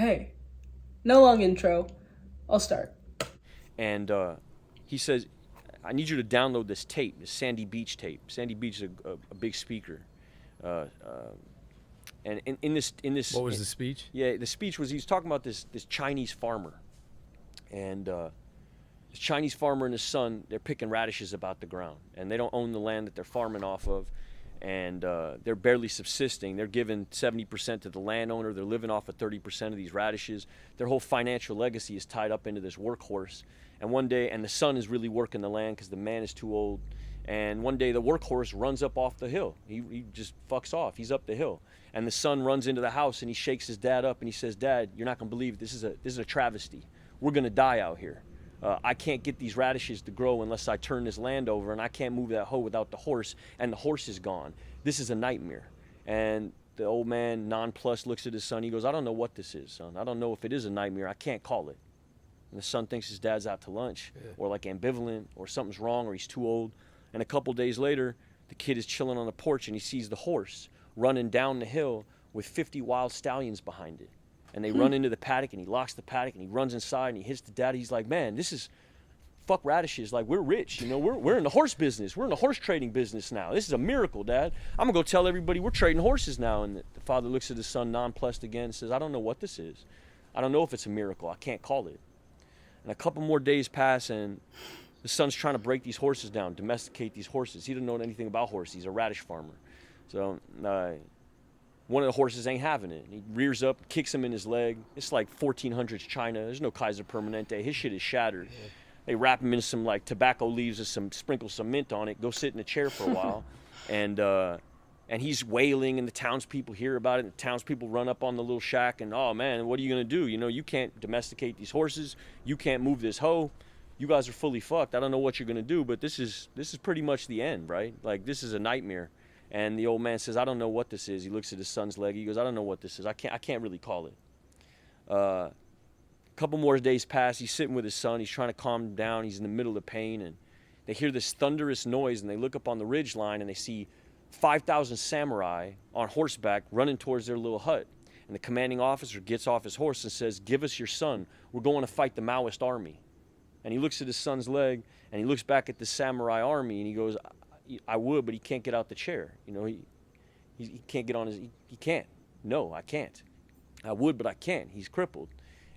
Okay. No long intro. I'll start. And he says, I need you to download this tape, this Sandy Beach tape. Sandy Beach is a big speaker. Uh, uh, and in this, What was the speech? yeah, the speech was, he was talking about this Chinese farmer. And this Chinese farmer and his son, they're picking radishes about the ground. And they don't own the land that they're farming off of. And they're barely subsisting. They're giving 70% to the landowner. They're living off of 30% of these radishes. Their whole financial legacy is tied up into this workhorse. And one day, and the son is really working the land because the man is too old. And one day the workhorse runs up off the hill. He just fucks off. He's up the hill. And the son runs into the house and he shakes his dad up and he says, "Dad, you're not gonna believe it. This is a travesty. We're gonna die out here. I can't get these radishes to grow unless I turn this land over, and I can't move that hoe without the horse, and the horse is gone. This is a nightmare." And the old man, nonplussed, looks at his son. He goes, "I don't know what this is, son. I don't know if it is a nightmare. I can't call it." And the son thinks his dad's out to lunch, or like ambivalent, or something's wrong, or he's too old. And a couple days later, the kid is chilling on the porch, and he sees the horse running down the hill with 50 wild stallions behind it. And they run into the paddock, and he locks the paddock, and he runs inside, and he hits the dad. He's like, "Man, this is, fuck radishes. Like, we're rich, you know. We're in the horse business. We're in the horse trading business now. This is a miracle, Dad. I'm gonna go tell everybody we're trading horses now." And the father looks at his son, nonplussed again, and says, "I don't know what this is. I don't know if it's a miracle. I can't call it." And a couple more days pass, and the son's trying to break these horses down, domesticate these horses. He doesn't know anything about horses. He's a radish farmer. So one of the horses ain't having it. He rears up, kicks him in his leg. It's like 1400s China. There's no Kaiser Permanente. His shit is shattered. Yeah. They wrap him in some like tobacco leaves and sprinkle some mint on it. Go sit in a chair for a while, and he's wailing, and the townspeople hear about it. And the townspeople run up on the little shack, and, "Oh man, what are you gonna do? You know, you can't domesticate these horses. You can't move this hoe. You guys are fully fucked. I don't know what you're gonna do, but this is pretty much the end, right? Like, this is a nightmare." And the old man says, "I don't know what this is." He looks at his son's leg. He goes, "I don't know what this is. I can't really call it." A couple more days pass. He's sitting with his son. He's trying to calm him down. He's in the middle of pain, and they hear this thunderous noise, and they look up on the ridge line, and they see 5,000 samurai on horseback running towards their little hut. And the commanding officer gets off his horse and says, "Give us your son. We're going to fight the Maoist army." And he looks at his son's leg, and he looks back at the samurai army, and he goes, "I would, but he can't get out the chair. You know, he can't get on his, he can't. No, I can't. I would, but I can't. He's crippled."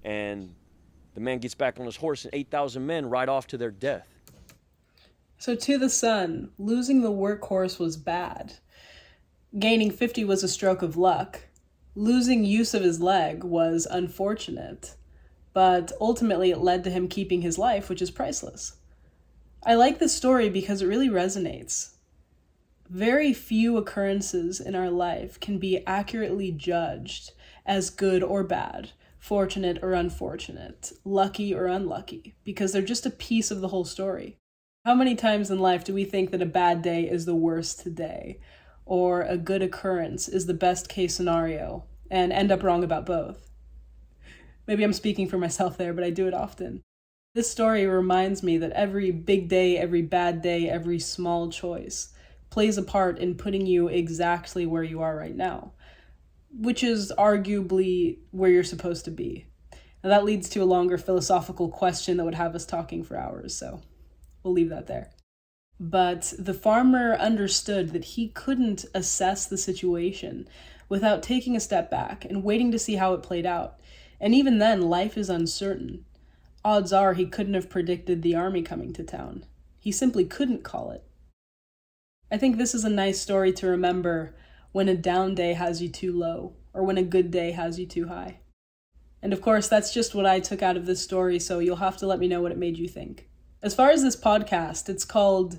And the man gets back on his horse, and 8,000 men ride off to their death. So to the son, losing the workhorse was bad. Gaining 50 was a stroke of luck. Losing use of his leg was unfortunate. But ultimately it led to him keeping his life, which is priceless. I like this story because it really resonates. Very few occurrences in our life can be accurately judged as good or bad, fortunate or unfortunate, lucky or unlucky, because they're just a piece of the whole story. How many times in life do we think that a bad day is the worst day, or a good occurrence is the best case scenario, and end up wrong about both? Maybe I'm speaking for myself there, but I do it often. This story reminds me that every big day, every bad day, every small choice plays a part in putting you exactly where you are right now, which is arguably where you're supposed to be. And that leads to a longer philosophical question that would have us talking for hours, so we'll leave that there. But the farmer understood that he couldn't assess the situation without taking a step back and waiting to see how it played out. And even then, life is uncertain. Odds are he couldn't have predicted the army coming to town. He simply couldn't call it. I think this is a nice story to remember when a down day has you too low, or when a good day has you too high. And of course, that's just what I took out of this story, so you'll have to let me know what it made you think. As far as this podcast, it's called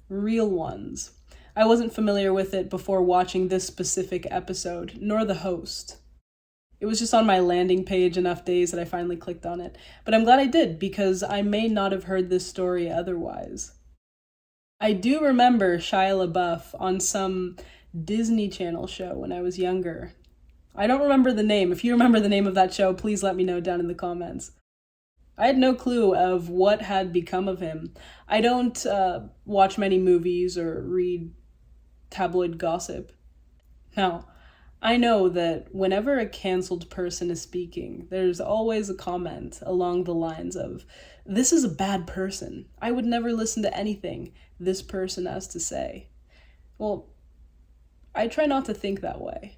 Real Ones. I wasn't familiar with it before watching this specific episode, nor the host. It was just on my landing page enough days that I finally clicked on it. But I'm glad I did, because I may not have heard this story otherwise. I do remember Shia LeBouf on some Disney Channel show when I was younger. I don't remember the name. If you remember the name of that show, please let me know down in the comments. I had no clue of what had become of him. I don't watch many movies or read tabloid gossip. Now, I know that whenever a canceled person is speaking, there's always a comment along the lines of, "This is a bad person. I would never listen to anything this person has to say." Well, I try not to think that way.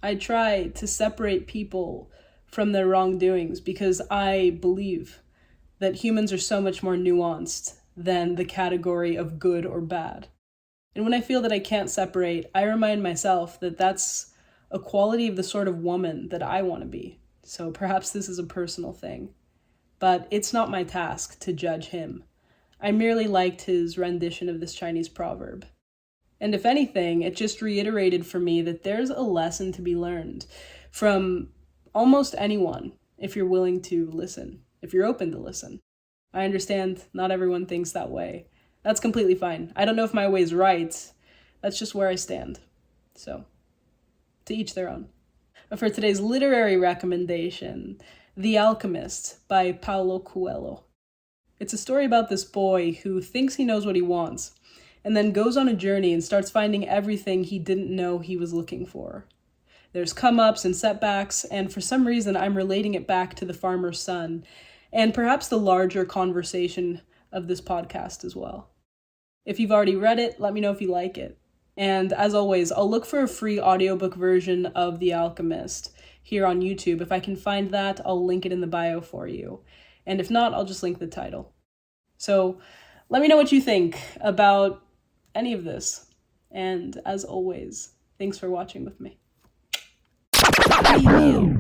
I try to separate people from their wrongdoings because I believe that humans are so much more nuanced than the category of good or bad. And when I feel that I can't separate, I remind myself that that's a quality of the sort of woman that I want to be. So perhaps this is a personal thing. But it's not my task to judge him. I merely liked his rendition of this Chinese proverb. And if anything, it just reiterated for me that there's a lesson to be learned from almost anyone if you're willing to listen, if you're open to listen. I understand not everyone thinks that way. That's completely fine. I don't know if my way is right. That's just where I stand. So, to each their own. But for today's literary recommendation, The Alchemist by Paulo Coelho. It's a story about this boy who thinks he knows what he wants, and then goes on a journey and starts finding everything he didn't know he was looking for. There's come-ups and setbacks, and for some reason I'm relating it back to the farmer's son, and perhaps the larger conversation of this podcast as well. If you've already read it, let me know if you like it. And as always, I'll look for a free audiobook version of The Alchemist here on YouTube. If I can find that, I'll link it in the bio for you. And if not, I'll just link the title. So let me know what you think about any of this. And as always, thanks for watching with me. Preview.